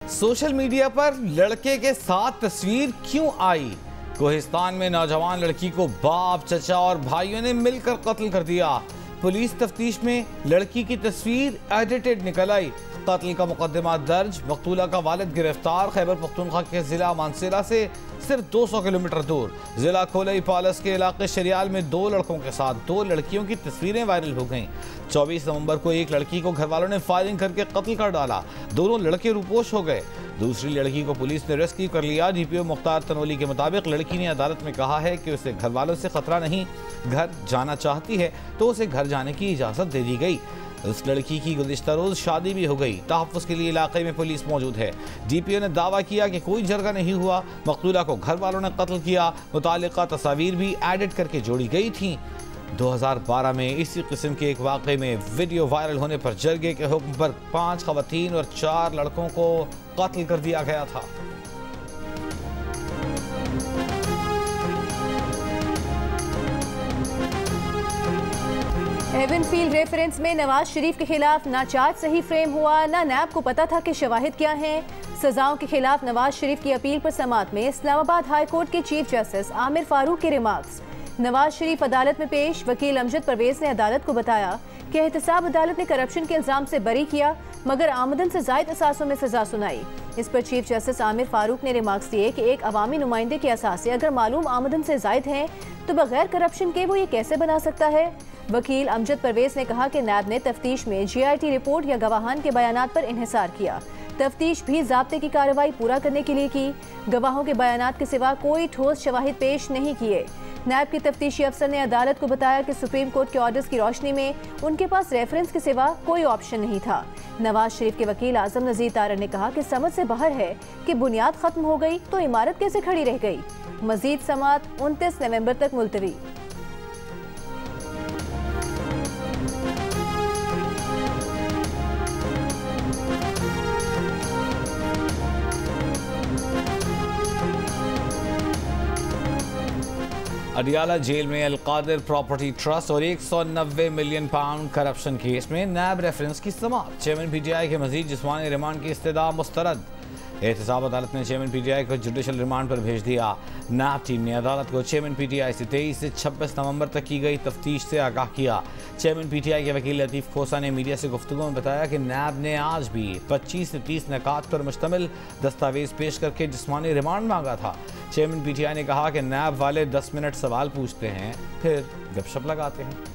Social media पर लड़के के साथ तस्वीर क्यों आई? कोहिस्तान में नौजवान लड़की को बाप, चचा और भाइयों ने मिलकर कत्ल कर दिया। पुलिस तफ्तीश में लड़की की तस्वीर एडिटेड निकल आई। कत्ल का मुकदमा दर्ज, मकतूला का वालिद गिरफ्तार। खैबर पख्तूनख्वा के जिला मानसेरा से सिर्फ 200 किलोमीटर दूर जिला कोलई पालस के इलाके शरियाल में 2 लड़कों के साथ 2 लड़कियों की तस्वीरें वायरल हो गईं। 24 नवंबर को एक लड़की को घर वालों ने फायरिंग करके कत्ल कर डाला। दोनों लड़के रूपोश हो गए। दूसरी लड़की को पुलिस ने रेस्क्यू कर लिया। डीपीओ मुख्तार तनोली के मुताबिक लड़की ने अदालत में कहा है कि उसे घर वालों से खतरा नहीं, घर जाना चाहती है तो उसे घर जाने की इजाज़त दे दी गई। उस लड़की की गुज़िश्ता रोज़ शादी भी हो गई। तहफ़्फ़ुज़ के लिए इलाके में पुलिस मौजूद है। डीपीओ ने दावा किया कि कोई जरगा नहीं हुआ, मकतूला को घर वालों ने कत्ल किया। मुतालिका तस्वीर भी एडिट करके जोड़ी गई थी। 2012 में इसी किस्म के एक वाक़े में वीडियो वायरल होने पर जरगे के हुक्म पर 5 ख़वातीन और 4 लड़कों को कत्ल कर दिया गया था। एवनफील्ड रेफरेंस में नवाज शरीफ के खिलाफ ना चार्ज सही फ्रेम हुआ, ना नैब को पता था कि शवाहिद क्या हैं। सजाओं के खिलाफ नवाज शरीफ की अपील पर समाअत में इस्लामाबाद हाई कोर्ट के चीफ जस्टिस आमिर फारूक के रिमार्क्स। नवाज शरीफ अदालत में पेश। वकील अमजद परवेज ने अदालत को बताया कि एहतसाब अदालत ने करप्शन के इल्जाम से बरी किया, मगर आमदन से जायद असासों में सजा सुनाई। इस पर चीफ जस्टिस आमिर फारूक ने रिमार्क्स दिए कि एक अवामी नुमाइंदे के असासे अगर मालूम आमदन से जायद हैं तो बगैर करप्शन के वो ये कैसे बना सकता है। वकील अमजद परवेज ने कहा कि नैब ने तफ्तीश में GIT रिपोर्ट या गवाहान के बयानात पर इन्हिसार किया। तफ्तीश भी ज़ाब्ते की कार्रवाई पूरा करने के लिए की। गवाहों के बयानात के सिवा कोई ठोस शवाहिद पेश नहीं किए। नैब के तफ्तीशी अफसर ने अदालत को बताया कि सुप्रीम कोर्ट के ऑर्डर्स की रोशनी में उनके पास रेफरेंस के सिवा कोई ऑप्शन नहीं था। नवाज शरीफ के वकील आजम नज़ीर तारड़ ने कहा कि समझ से बाहर है कि बुनियाद खत्म हो गई तो इमारत कैसे खड़ी रह गई। मजीद समाअत 29 नवंबर तक मुलतवी। अडियाला जेल में अलकादिर प्रॉपर्टी ट्रस्ट और 190 मिलियन पाउंड करप्शन केस में नैब रेफरेंस की समाअत। चेयरमैन PTI के मजीद जिस्मानी रिमांड की इस्तदा मुस्तरद। एहतसाब अदालत ने चेयरमैन PTI को जुडिशल रिमांड पर भेज दिया। नैब टीम ने अदालत को चेयरमैन PTI से 23 से 26 नवंबर तक की गई तफ्तीश से आगाह किया। चेयरमैन PTI के वकील लतीफ़ खोसा ने मीडिया से गुफ्तगू में बताया कि नैब ने आज भी 25 से 30 निकात पर मुश्तमिल दस्तावेज पेश करके जिस्मानी रिमांड मांगा था। चेयरमैन PTI ने कहा कि नैब वाले 10 मिनट सवाल पूछते हैं, फिर गपशप लगाते हैं।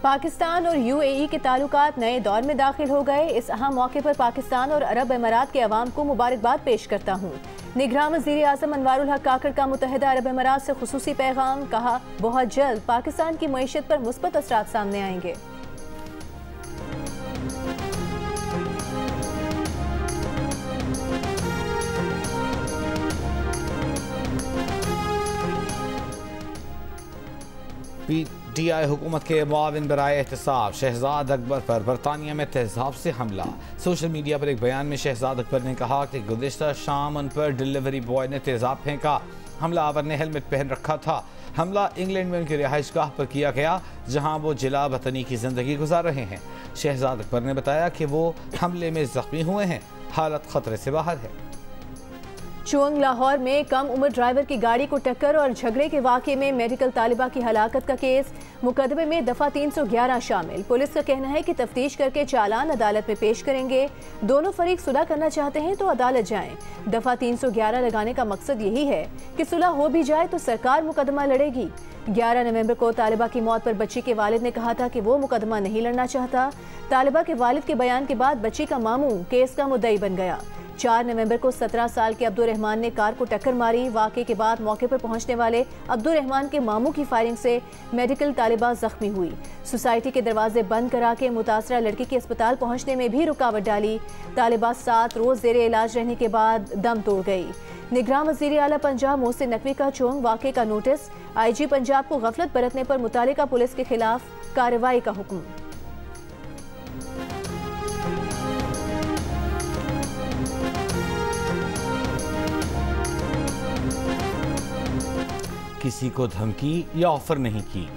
पाकिस्तान और UAE के ताल्लुकात नए दौर में दाखिल हो गए। इस अहम मौके पर पाकिस्तान और अरब अमारात के अवाम को मुबारकबाद पेश करता हूँ। निगरान वज़ीर आज़म अनवारुल हक काकड़ का मुत्तहिदा अरब अमारात से खुसूसी पैगाम। कहा, बहुत जल्द पाकिस्तान की मईशत पर मुस्बत असरात सामने आएंगे। PTI हुकूमत के मुआविन बराए एहतसाब शहजाद अकबर पर बरतानिया में तेजाब से हमला। सोशल मीडिया पर एक बयान में शहजाद अकबर ने कहा कि गुज़िश्ता शाम उन पर डिलीवरी बॉय ने तेजाब फेंका। हमलावर ने हेलमेट पहन रखा था। हमला इंग्लैंड में उनकी रिहाइशगाह पर किया गया, जहां वो जिला वतनी की ज़िंदगी गुजार रहे हैं। शहजाद अकबर ने बताया कि वो हमले में ज़ख्मी हुए हैं, हालत खतरे से बाहर है। चुंग लाहौर में कम उम्र ड्राइवर की गाड़ी को टक्कर और झगड़े के वाक़े में मेडिकल तालिबा की हलाकत का केस। मुकदमे में दफ़ा 311 शामिल। पुलिस का कहना है कि तफ्तीश करके चालान अदालत में पेश करेंगे। दोनों फरीक सुलह करना चाहते हैं तो अदालत जाएं। दफ़ा 311 लगाने का मकसद यही है कि सुलह हो भी जाए तो सरकार मुकदमा लड़ेगी। 11 नवंबर को तालिबा की मौत पर बच्ची के वालिद ने कहा था कि वो मुकदमा नहीं लड़ना चाहता। तालिबा के वालिद के बयान के बाद बच्ची का मामू केस का मुद्दई बन गया। 4 नवंबर को 17 साल के अब्दुल रहमान ने कार को टक्कर मारी। वाक़े के बाद मौके पर पहुंचने वाले अब्दुल रहमान के मामू की फायरिंग से मेडिकल तालिबा जख्मी हुई। सोसाइटी के दरवाजे बंद करा के मुतासरा लड़की के अस्पताल पहुंचने में भी रुकावट डाली। तालिबा 7 रोज़ ज़ेरे इलाज रहने के बाद दम तोड़ गई। निगरान वज़ीर आला पंजाब मोहसिन नकवी का चोंग वाक़े का नोटिस। IG पंजाब को गफलत बरतने पर मुतालिका पुलिस के खिलाफ कार्रवाई का हुक्म। किसी को धमकी या ऑफर नहीं की।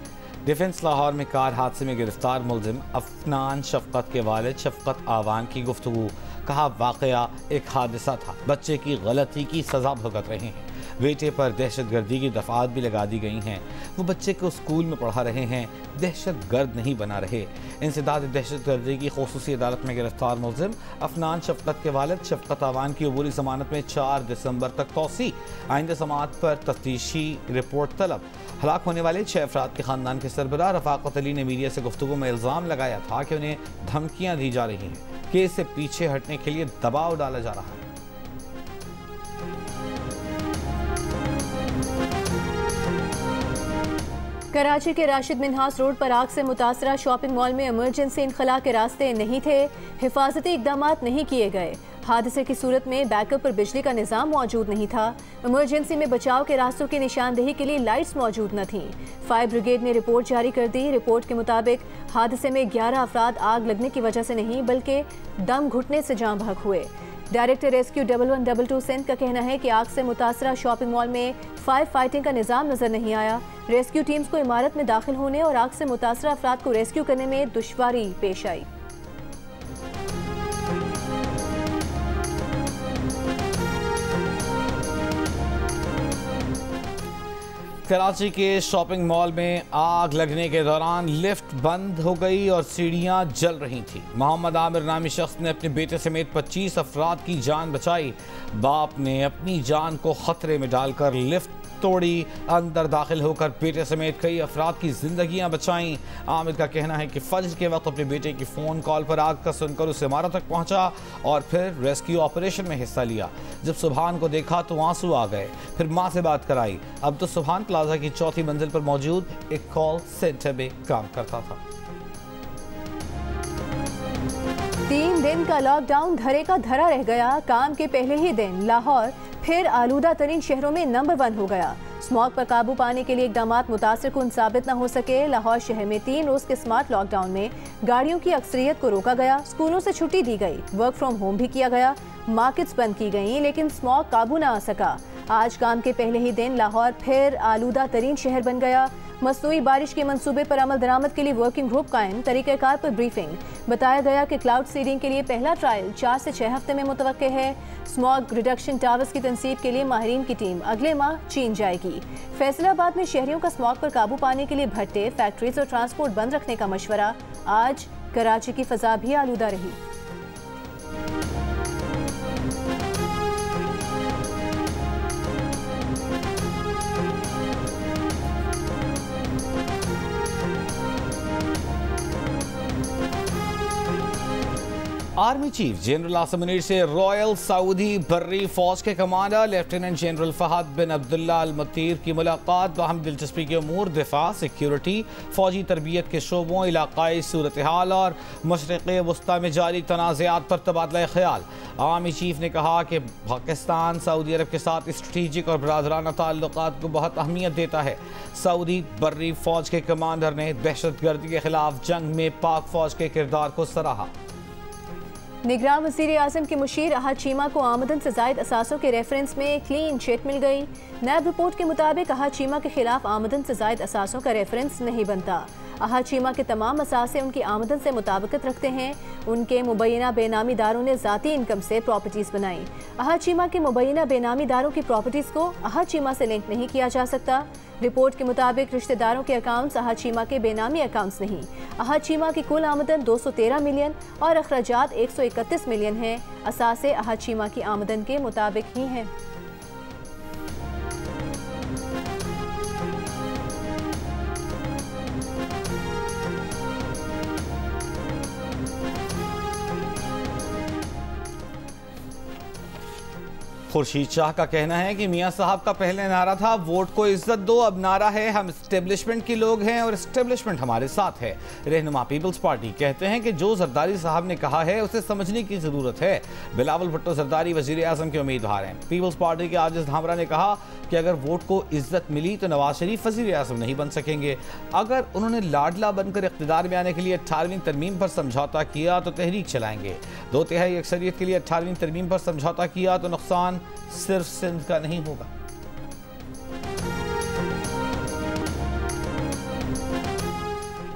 डिफेंस लाहौर में कार हादसे में गिरफ्तार मुलजिम अफनान शफकत के वालिद शफकत आवान की गुफ्तगू। कहा, वाकया एक हादसा था, बच्चे की गलती की सजा भुगत रहे हैं। बेटे पर दहशतगर्दी की दफात भी लगा दी गई हैं। वो बच्चे को स्कूल में पढ़ा रहे हैं, दहशतगर्द नहीं बना रहे। इंसदाद दहशतगर्दी की खुसूसी अदालत में गिरफ्तार मुलजिम अफनान शफकत के वालिद शफकत आवान की अबूरी जमानत में 4 दिसंबर तक तौसी। आइंदा समाअत पर तफ्तीशी रिपोर्ट तलब। हलाक होने वाले 6 अफराद के खानदान के सरबराह रफाकत अली ने मीडिया से गुफ्तगू में इल्ज़ाम लगाया था कि उन्हें धमकियां दी जा रही हैं, केस से पीछे हटने के लिए दबाव डाला जा रहा है। कराची के राशिद मिन्हास रोड पर आग से मुतासरा शॉपिंग मॉल में इमरजेंसी इनखला के रास्ते नहीं थे, हिफाजती इकदाम नहीं किए गए। हादसे की सूरत में बैकअप पर बिजली का निज़ाम मौजूद नहीं था। इमरजेंसी में बचाव के रास्तों की निशानदेही के लिए लाइट्स मौजूद न थीं। फायर ब्रिगेड ने रिपोर्ट जारी कर दी। रिपोर्ट के मुताबिक हादसे में 11 अफराद आग लगने की वजह से नहीं बल्कि दम घुटने से जाँ बहक हुए। डायरेक्टर रेस्क्यू 1112 सिंध का कहना है कि आग से मुतासरा शॉपिंग मॉल में फायर फाइटिंग का निज़ाम नजर नहीं आया। रेस्क्यू टीम्स को इमारत में दाखिल होने और आग से मुतासरा अफराद को रेस्क्यू करने में दुश्वारी पेश आई। कराची के शॉपिंग मॉल में आग लगने के दौरान लिफ्ट बंद हो गई और सीढ़ियां जल रही थी। मोहम्मद आमिर नामी शख्स ने अपने बेटे समेत 25 अफराद की जान बचाई। बाप ने अपनी जान को खतरे में डालकर लिफ्ट तोड़ी, अंदर दाखिल होकर बेटे समेत कई अफराद की जिंदगियां बचाईं। आमिर का कहना है कि फज्र के वक्त अपने बेटे की फ़ोन कॉल पर आग का सुनकर उस इमारत तक पहुंचा और फिर रेस्क्यू ऑपरेशन में हिस्सा लिया। जब सुबहान को देखा तो आंसू आ गए। फिर मां से बात कराई। अब तो सुबहान प्लाजा की 4थी मंजिल पर मौजूद एक कॉल सेंटर में काम करता था। 3 दिन का लॉकडाउन धरे का धरा रह गया। काम के पहले ही दिन लाहौर फिर आलूदा तरीन शहरों में नंबर 1 हो गया। स्मॉग पर काबू पाने के लिए इकदामात मुतासिर कुन साबित न हो सके। लाहौर शहर में 3 रोज के स्मार्ट लॉकडाउन में गाड़ियों की अक्सरियत को रोका गया, स्कूलों से छुट्टी दी गई, वर्क फ्रॉम होम भी किया गया, मार्केट्स बंद की गई, लेकिन स्मॉग काबू न आ सका। आज काम के पहले ही दिन लाहौर फिर आलूदा तरीन शहर बन गया। मसनूई बारिश के मंसूबे पर अमल दरामद के लिए वर्किंग ग्रुप कायम, तरीक़ेकार पर ब्रीफिंग। बताया गया कि क्लाउड सीडिंग के लिए पहला ट्रायल 4 से 6 हफ्ते में मुतवक्के है। स्मॉग रिडक्शन टावर्स की तनसीब के लिए माहिरीन की टीम अगले माह चीन जाएगी। फैसलाबाद में शहरियों का स्मॉग पर काबू पाने के लिए भट्टे, फैक्ट्रीज और ट्रांसपोर्ट बंद रखने का मशवरा। आज कराची की फजा भी आलूदा रही। Army chief general Asim Munir से रॉयल सऊदी बर्री फौज के कमांडर लेफ्टिनेंट जनरल फहद बिन अब्दुल्ला अल मतीर की मुलाकात। अहम दिलचस्पी के अमूर दिफा, सिक्योरिटी, फौजी तरबियत के शोबों, इलाकाई सूरत हाल और मशरिक़ वस्ता में जारी तनाज़ात पर तबादला ख्याल। आर्मी चीफ ने कहा कि पाकिस्तान सऊदी अरब के साथ स्ट्रेटेजिक और बरादराना ताल्लुकात को बहुत अहमियत देता है। सऊदी बर्री फौज के कमांडर ने दहशतगर्दी के खिलाफ जंग में पाक फौज के किरदार को सराहा। निगरान वज़ीर आज़म के मुशीर अहद चीमा को आमदन से ज़ायद असासों के रेफरेंस में क्लीन चिट मिल गई। नैब रिपोर्ट के मुताबिक अहद चीमा के खिलाफ आमदन से ज़ायद असासों का रेफरेंस नहीं बनता। अहद चीमा के तमाम असासे उनकी आमदन से मुताबिकत रखते हैं। उनके मुबैना बेनामीदारों ने ज़ाती इनकम से प्रॉपर्टीज़ बनाई। अहद चीमा के मुबैना बेनामीदारों की प्रॉपर्टीज़ को अहद चीमा से लिंक नहीं किया जा सकता। रिपोर्ट के मुताबिक रिश्तेदारों के अकाउंट्स अहद चीमा के बेनामी अकाउंट्स नहीं। अहद चीमा की कुल आमदन 213 मिलियन और अखराजात 131 मिलियन हैं। असासे अहद चीमा की आमदन के मुताबिक ही हैं। खुर्शीद शाह का कहना है कि मियां साहब का पहले नारा था वोट को इज्जत दो, अब नारा है हम एस्टेब्लिशमेंट के लोग हैं और एस्टेब्लिशमेंट हमारे साथ है। रहनुमा पीपल्स पार्टी कहते हैं कि जो जरदारी साहब ने कहा है उसे समझने की जरूरत है। बिलावल भुट्टो जरदारी वजीर आजम के उम्मीदवार हैं। पीपल्स पार्टी के आजिज धामरा ने कहा कि अगर वोट को इज्जत मिली तो नवाज शरीफ वजीर आजम नहीं बन सकेंगे। अगर उन्होंने लाडला बनकर इख्तिदार में आने के लिए 18वीं तरमीम पर समझौता किया तो तहरीक चलाएंगे। 2/3 अक्सरियत के लिए 18वीं तरमीम पर समझौता किया तो नुकसान सिर्फ सिंध का नहीं होगा।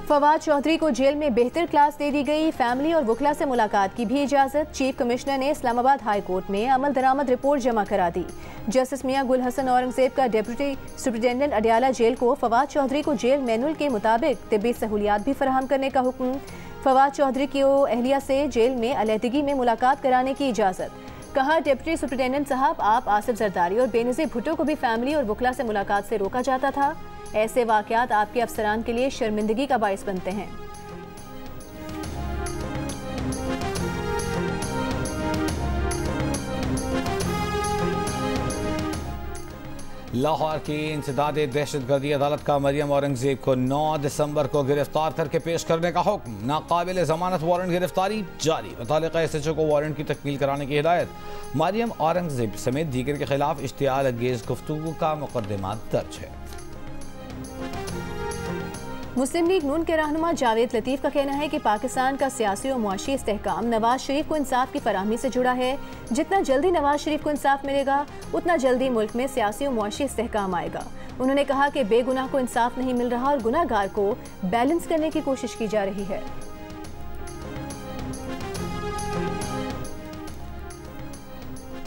फवाद चौधरी को जेल में बेहतर क्लास दे दी गई। फैमिली और वकला से मुलाकात की भी इजाजत। चीफ कमिश्नर ने इस्लामाबाद हाई कोर्ट में अमल दरामद रिपोर्ट जमा करा दी। जस्टिस मियां गुल हसन औरंगजेब का डिप्टी सुप्रिटेंडेंट अडियाला जेल को फवाद चौधरी को जेल मैनुअल के मुताबिक तिब्बी सहूलियात भी फराहम करने का हुक्म। फवाद चौधरी को अहलिया से जेल में अलहदगी में मुलाकात कराने की इजाजत। कहा, डिप्टी सुप्रिटेंडेंट साहब, आप आसिफ जरदारी और बेनज़ीर भुट्टो को भी फैमिली और वकला से मुलाकात से रोका जाता था। ऐसे वाक़यात आपके अफसरान के लिए शर्मिंदगी का बाइस बनते हैं। लाहौर की इंसदाद दहशतगर्दी अदालत का मरियम औरंगजेब को 9 दिसंबर को गिरफ्तार करके पेश करने का हुक्म। नाकाबिल जमानत वारंट गिरफ्तारी जारी। मुतालिका SHO को वारंट की तकमील कराने की हिदायत। मरियम औरंगजेब समेत दीगर के खिलाफ इश्तियाल अंगेज गुफ्तगू का मुकदमा दर्ज है। मुस्लिम लीग नून के रहनुमा जावेद लतीफ़ का कहना है कि पाकिस्तान का सियासी और मुआशी इस्तेहकाम नवाज शरीफ को इंसाफ की फराहमी से जुड़ा है। जितना जल्दी नवाज शरीफ को इंसाफ मिलेगा, उतना जल्दी मुल्क में सियासी और मुआशी इस्तेहकाम आएगा। उन्होंने कहा कि बेगुनाह को इंसाफ नहीं मिल रहा और गुनाहगार को बैलेंस करने की कोशिश की जा रही है।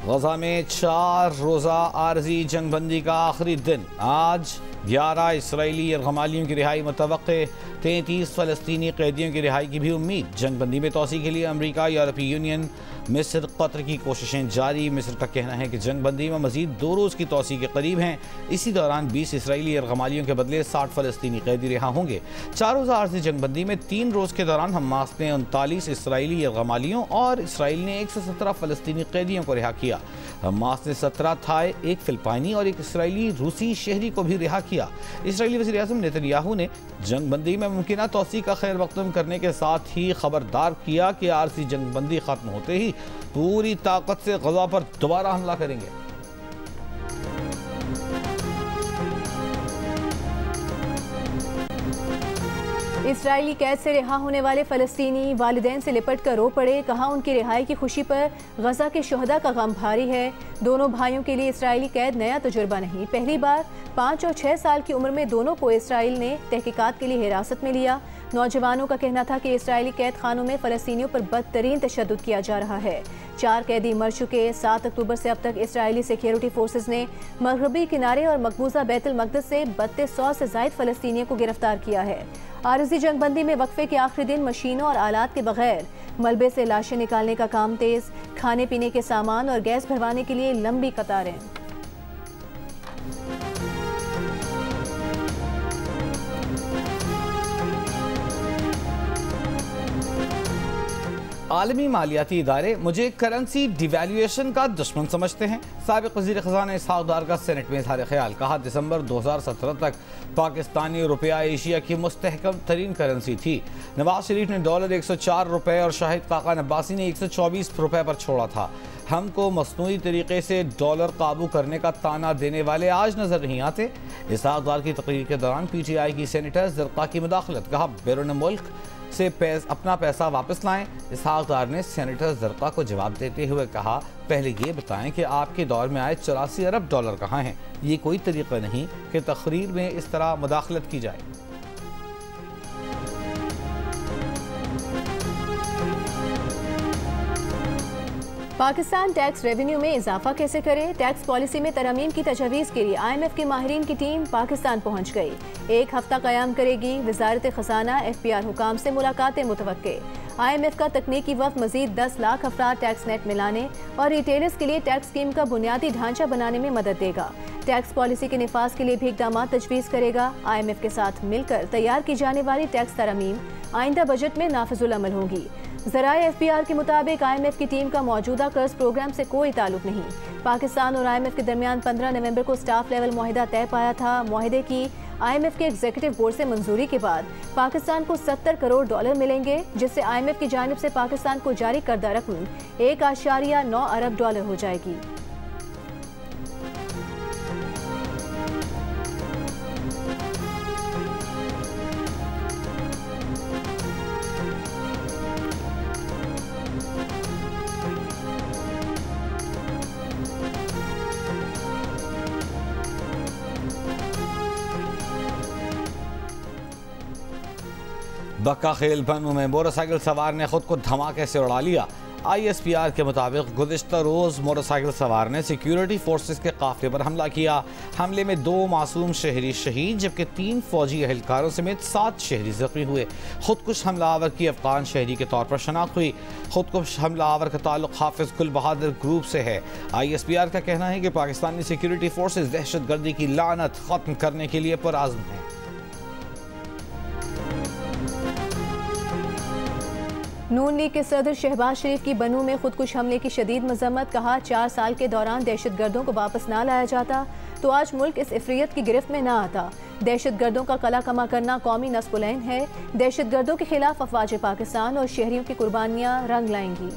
गजा में 4 रोज़ा आरजी जंगबंदी का आखिरी दिन। आज 11 इसराइली यरगमालियों की रिहाई मुतवक्के। 33 फ़लस्तीनी कैदियों की रिहाई की भी उम्मीद। जंगबंदी में तोसी के लिए अमरीका, यूरोपीय यूनियन, मिस्र, कतर की कोशिशें जारी। मिस्र का कहना है कि जंगबंदी में मजीद 2 रोज़ की तोसी के करीब हैं। इसी दौरान 20 इसराइली यरगमालियों के बदले 60 फ़लस्तीनी कैदी रिहा होंगे। 4 रोज़ा आरजी जंगबंदी में 3 रोज़ के दौरान हमास ने 39 इसराइली यरगमालियों और इसराइल ने 117 फ़लस्तीनी कैदियों को रिहा किया। हमास ने 17 थाई, 1 फिलिपाइनी और 1 इसराइली रूसी शहरी को भी रिहा किया। इसराइली वज़ीर आज़म नेतन्याहू ने जंगबंदी में मुमकिन तोसी का खैर मकदम करने के साथ ही खबरदार किया कि आरजी जंगबंदी खत्म होते ही पूरी ताकत से गजा पर दोबारा हमला करेंगे। इसराइली कैद से रिहा होने वाले फ़लस्तीनी वालिदैन से लिपट कर रो पड़े। कहा, उनकी रिहाई की खुशी पर गजा के शहदा का गम भारी है। दोनों भाइयों के लिए इसराइली कैद नया तजुर्बा नहीं। पहली बार 5 और 6 साल की उम्र में दोनों को इसराइल ने तहकीकात के लिए हिरासत में लिया। नौजवानों का कहना था कि इसराइली कैद खानों में फ़लस्तीनियों पर बदतरीन तशद्दुद किया जा रहा है। 4 कैदी मर चुके। 7 अक्टूबर से अब तक इसराइली सिक्योरिटी फोर्सेज ने मगरबी किनारे और मकबूजा बैतुल मक़दस से 3200 से ज़ायद फ़लस्तीनियों को गिरफ्तार किया है। आरज़ी जंगबंदी में वक्फे के आखिरी दिन मशीनों और आलात के बगैर मलबे से लाशें निकालने का काम तेज। खाने पीने के सामान और गैस भरवाने के लिए लंबी कतारें। आलमी मालियाती इदारे मुझे करेंसी डिवैल्यूएशन का दुश्मन समझते हैं। साबिक़ वज़ीर ख़ज़ाना इसहाक़ डार का सेनेट में इज़हार ख़याल। कहा, दिसंबर 2017 तक पाकिस्तानी रुपया एशिया की मुस्तहकम तरीन करेंसी थी। नवाज शरीफ ने डॉलर 104 रुपये और शाहिद काका नब्बासी ने 124 रुपये पर छोड़ा था। हमको मसनूई तरीके से डॉलर काबू करने का ताना देने वाले आज नजर नहीं आते। इसहाक़ डार की तकरीर के दौरान PTI की सेनेटर ज़रक़ा की मुदाखलत। कहा, बैरून मुल्क से अपना पैसा वापस लाएं। इसहाक़ डार ने सेनेटर ज़रक़ा को जवाब देते हुए कहा, पहले ये बताएं कि आपके दौर में आए 84 अरब डॉलर कहाँ हैं। ये कोई तरीका नहीं कि तकरीर में इस तरह मुदाखलत की जाए। पाकिस्तान टैक्स रेवेन्यू में इजाफा कैसे करे? टैक्स पॉलिसी में तरमीम की तजवीज़ के लिए IMF के माहिरीन की टीम पाकिस्तान पहुंच गई। 1 हफ्ता क़याम करेगी। वज़ारत ख़ज़ाना FPR हुकाम से मुलाकातें मुतवक्के। IMF का तकनीकी वफ़द मज़ीद 10 लाख अफराद टैक्स नेट में लाने और रिटेलर्स के लिए टैक्स स्कीम का बुनियादी ढांचा बनाने में मदद देगा। टैक्स पॉलिसी के निफाज के लिए भी इक़दाम तजवीज़ करेगा। IMF के साथ मिलकर तैयार की जाने वाली टैक्स तरमीम आइंदा बजट में नाफिजुल अमल होंगी। ज़राए FPR के मुताबिक IMF की टीम का मौजूदा कर्ज प्रोग्राम से कोई ताल्लुक नहीं। पाकिस्तान और IMF के दरमियान 15 नवंबर को स्टाफ लेवल मुआहिदा तय पाया था। मुआहिदे की IMF के एग्जीक्यूटिव बोर्ड से मंजूरी के बाद पाकिस्तान को 70 करोड़ डॉलर मिलेंगे, जिससे IMF की जानिब से पाकिस्तान को जारी करदा रकम 1.9 अरब डॉलर हो जाएगी। बक्का खेल बनू में मोटरसाइकिल सवार ने खुद को धमाके से उड़ा लिया। ISPR के मुताबिक गुज़िश्ता रोज़ मोटरसाइकिल सवार ने सिक्योरिटी फोर्सेस के काफिले पर हमला किया। हमले में 2 मासूम शहरी शहीद जबकि 3 फौजी एहलकारों समेत 7 शहरी जख्मी हुए। खुदकुश हमलावर की अफगान शहरी के तौर पर शनाख्त हुई। खुदकुश हमलावर का ताल्लुक हाफिज गुल बहादुर ग्रुप से है। ISPR का कहना है कि पाकिस्तानी सिक्योरिटी फोर्सेस दहशतगर्दी की लानत खत्म करने के लिए पुरअज़्म हैं। नून लीग के सदर शहबाज शरीफ की बनू में खुदकुश हमले की शदीद मजम्मत। कहा 4 साल के दौरान दहशतगर्दों को वापस ना लाया जाता तो आज मुल्क इस इफरियत की गिरफ्त में ना आता। दहशतगर्दों का कला कमा करना कौमी नस्बुलैन है। दहशतगर्दों के खिलाफ अफवाज पाकिस्तान और शहरियों की कुर्बानियाँ रंग लाएंगी।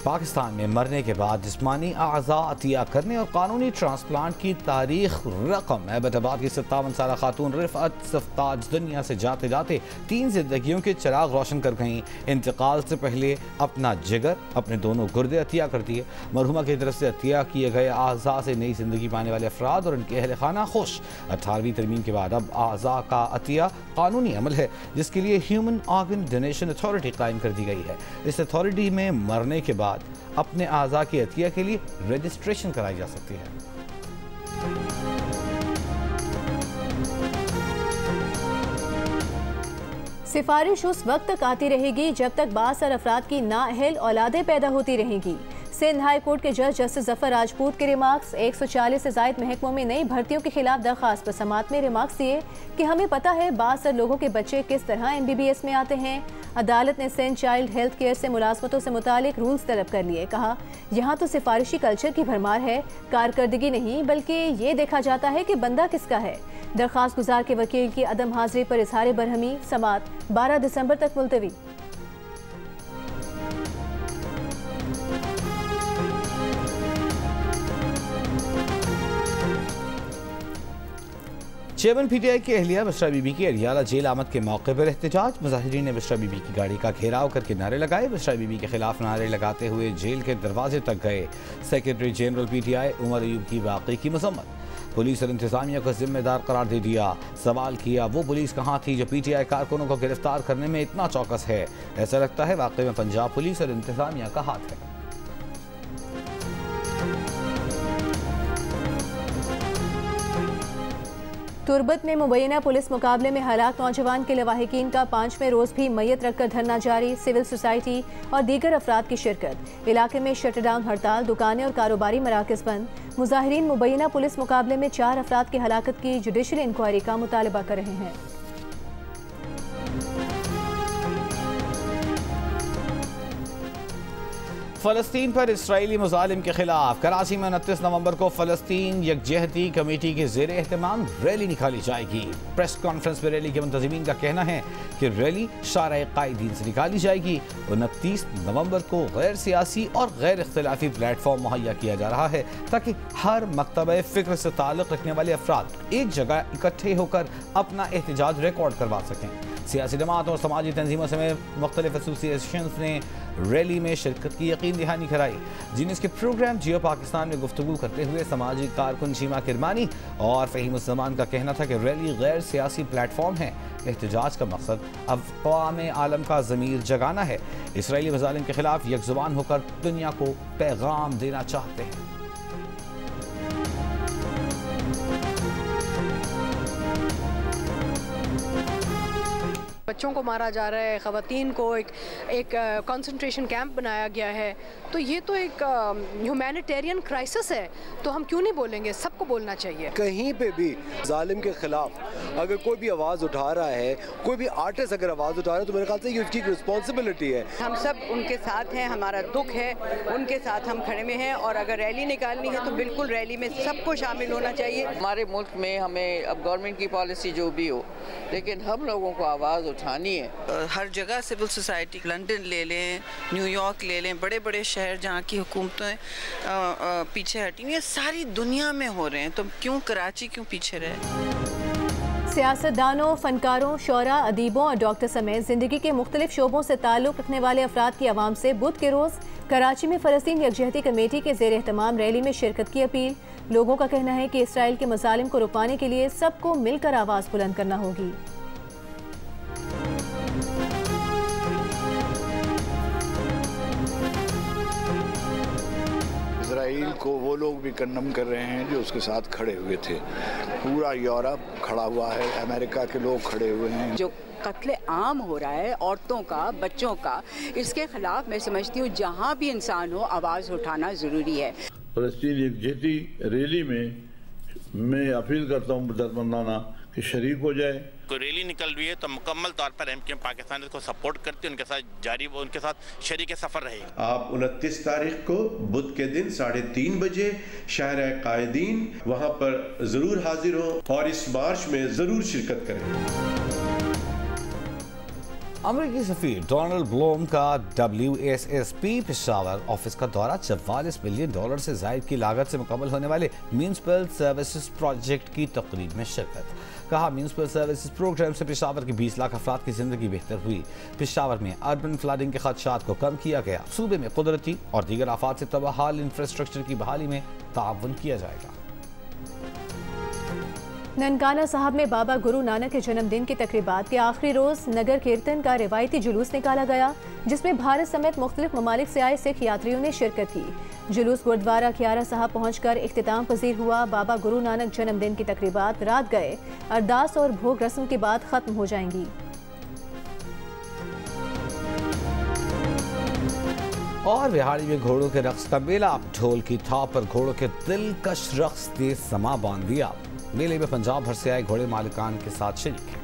पाकिस्तान में मरने के बाद जिस्मानी अज़ा अतिया करने और कानूनी ट्रांसप्लांट की तारीख रकम। अहमदाबाद की 57 साला खातून रिफ़अत सफ्ताज दुनिया से जाते जाते 3 जिंदगियों के चिराग रोशन कर गईं। इंतकाल से पहले अपना जिगर, अपने दोनों गुर्दे अतिया करती है। मरहुमा की तरफ से अतिया किए गए अज़ा से नई जिंदगी पाने वाले अफराद और उनके अहल खाना खुश। 18वीं तरमीम के बाद अब अज़ा का अतिया कानूनी अमल है, जिसके लिए ह्यूमन ऑर्गन डोनेशन अथॉरिटी कायम कर दी गई है। इस अथॉरिटी में मरने के बाद अपने आज़ा की अतिया के लिए रजिस्ट्रेशन कराई जा सकती है। सिफारिश उस वक्त तक आती रहेगी जब तक बासर अफराद की नाअहल औलादें पैदा होती रहेंगी। सिंध हाई कोर्ट के जज जस्टिस जफर राजपूत के रिमार्क्स। 140 से ज़ायद महकमों में नई भर्तियों के खिलाफ दरख्वास्त पर समात में रिमार्क्स दिए कि हमें पता है बासर लोगों के बच्चे किस तरह MBBS में आते हैं। अदालत ने सिंध चाइल्ड हेल्थ केयर से मुलाजमतों से मुतालिक रूल्स तलब कर लिए। कहा यहाँ तो सिफारिशी कल्चर की भरमार है, कारकर्दगी नहीं, बल्कि ये देखा जाता है कि बंदा किसका है। दरख्वास्त गुजार के वकील की अदम हाजिरी पर इजहार बरहमी। समात 12 दिसंबर तक मुलतवी। चेयरमैन PTI की अहलिया बशरा बीबी की अरियाला जेल आमद के मौके पर एहतजाज। मुजाहिरीन ने बशरा बीबी की गाड़ी का घेराव करके नारे लगाए। बशरा बीबी के खिलाफ नारे लगाते हुए जेल के दरवाजे तक गए। Secretary general PTI Umar Ayub की वाक़ई की मजम्मत। पुलिस और इंतजामिया को जिम्मेदार करार दे दिया। सवाल किया वो पुलिस कहाँ थी जो PTI कारकुनों को गिरफ्तार करने में इतना चौकस है। ऐसा लगता है वाकई में पंजाब पुलिस और इंतजामिया का हाथ है। तुर्बत में मुबैना पुलिस मुकाबले में हलाक नौजवान के लवाहिकीन का 5वें रोज़ भी मैयत रखकर धरना जारी। सिविल सोसाइटी और दीगर अफराद की शिरकत। इलाके में शटडाउन हड़ताल, दुकानें और कारोबारी मराकज़ बंद। मुजाहिरीन मुबैना पुलिस मुकाबले में 4 अफराद की हलाकत की जुडिशल इंक्वायरी का मुतालबा कर रहे हैं। फ़लस्तीन पर इसराइली मुजालिम के खिलाफ कराची में 29 नवंबर को फ़लस्तीन यकजहती कमेटी के ज़ेर एहतमाम रैली निकाली जाएगी। प्रेस कॉन्फ्रेंस में रैली के मुंतज़मीन का कहना है कि रैली शारा कायदीन से निकाली जाएगी। 29 नवंबर को गैर सियासी और गैर इख्तिलाफी प्लेटफॉर्म मुहैया किया जा रहा है ताकि हर मकतब फ़िक्र से ताल्लुक़ रखने वाले अफराद एक जगह इकट्ठे होकर अपना एहतजाज रिकॉर्ड करवा सकें। सियासी जमात और समाजी तंजीमों समेत मुख्तलिफ एसोसिएशन ने रैली में शिरकत की यकीन दहानी कराई। जीनियस के प्रोग्राम जियो पाकिस्तान में गुफ्तगू करते हुए समाजी कारकुन शीमा किरमानी और फ़हीम उज़्ज़मान का कहना था कि रैली गैर सियासी प्लेटफॉर्म है। एहतजाज का मकसद अक़वाम आलम का ज़मीर जगाना है। इसराइली मज़ालिम के खिलाफ यकजुबान होकर दुनिया को पैगाम देना चाहते हैं। बच्चों को मारा जा रहा है, ख़वातीन को एक कंसंट्रेशन कैंप बनाया गया है। तो ये तो एक ह्यूमैनिटेरियन क्राइसिस है, तो हम क्यों नहीं बोलेंगे? सबको बोलना चाहिए। कहीं पे भी जालिम के खिलाफ अगर कोई भी आवाज़ उठा रहा है, कोई भी आर्टिस्ट अगर आवाज़ उठा रहा है, तो मेरे ख्याल से ये उसकी रिस्पॉन्सिबिलिटी है। हम सब उनके साथ हैं, हमारा दुख है, उनके साथ हम खड़े में हैं। और अगर रैली निकालनी है तो बिल्कुल रैली में सबको शामिल होना चाहिए। हमारे मुल्क में हमें अब गवर्नमेंट की पॉलिसी जो भी हो, लेकिन हम लोगों को आवाज़ उठानी है। हर जगह सिविल सोसाइटी, लंदन ले लें, न्यूयॉर्क ले लें, बड़े बड़े शहर जहाँ की हुकूमतें पीछे हटी हुई हैं, सारी दुनिया में हो रहे हैं, तो क्यों कराची क्यों पीछे रहे? सियासतदानों, फनकारों, शोरा, अदीबों और डॉक्टर समेत ज़िंदगी के मुख्तलिफ शोबों से ताल्लुक़ रखने वाले अफराद की आवाम से बुध के रोज़ कराची में फ़लस्तीन यकजहती कमेटी के ज़ेर एहतमाम रैली में शिरकत की अपील। लोगों का कहना है कि इसराइल के मसालिम को रुकवाने के लिए सबको मिलकर आवाज़ बुलंद करना होगी। इसराइल को वो लोग भी कंडम कर रहे हैं जो उसके साथ खड़े हुए थे। पूरा यूरोप खड़ा हुआ है, अमेरिका के लोग खड़े हुए हैं। जो कत्ले आम हो रहा है औरतों का, बच्चों का, इसके खिलाफ मैं समझती हूँ जहाँ भी इंसान हो आवाज़ उठाना ज़रूरी है। फ़लस्तीन यकजहती रैली में मैं अपील करता हूँ दरमंदाना कि शरीक हो जाए। कोई रैली निकल रही है तो मुकम्मल तौर पर एमकेएम पाकिस्तान इसको सपोर्ट करती है, उनके साथ जारी उनके साथ शरीक सफ़र रहेगा। आप 29 तारीख को बुध के दिन 3:30 बजे शहर कायदीन वहाँ पर ज़रूर हाजिर हो और इस मार्च में ज़रूर शिरकत करें। अमेरिकी सफीर डोनाल्ड ब्लूम का WSSP पेशावर ऑफिस का दौरा 44 मिलियन डॉलर से ज़ायद की लागत से मुकम्मल होने वाले म्युनिसिपल सर्विसेज प्रोजेक्ट की तकरीब में शिरकत। कहा, म्युनिसिपल सर्विसेज प्रोग्राम से पेशावर के 20 लाख अफराद की जिंदगी बेहतर हुई। पेशावर में अर्बन फ्लडिंग के खदशात को कम किया गया। सूबे में कुदरती और दीगर आफात से तबाहाल इंफ्रास्ट्रक्चर की बहाली में ताउन किया जाएगा। ननकाना साहब में बाबा गुरु नानक के जन्मदिन की तकरीबात के आखिरी रोज नगर कीर्तन का रिवायती जुलूस निकाला गया, जिसमें भारत समेत मुख्तलिफ ममालिक से आए सिख यात्रियों ने शिरकत की। जुलूस गुरुद्वारा खियारा साहब पहुंचकर इख्तिताम पजीर हुआ। बाबा गुरु नानक जन्मदिन की तकरीबात रात गए अरदास और भोग रस्म के बाद खत्म हो जाएंगी। और बिहाड़ी में घोड़ों के रक्स का मेला, ढोल की थाप पर घोड़ों के दिलकश रक्स ने समा बांध दिया। मेले में पंजाब भर से आए घोड़े मालिकान के साथ शरीक हैं।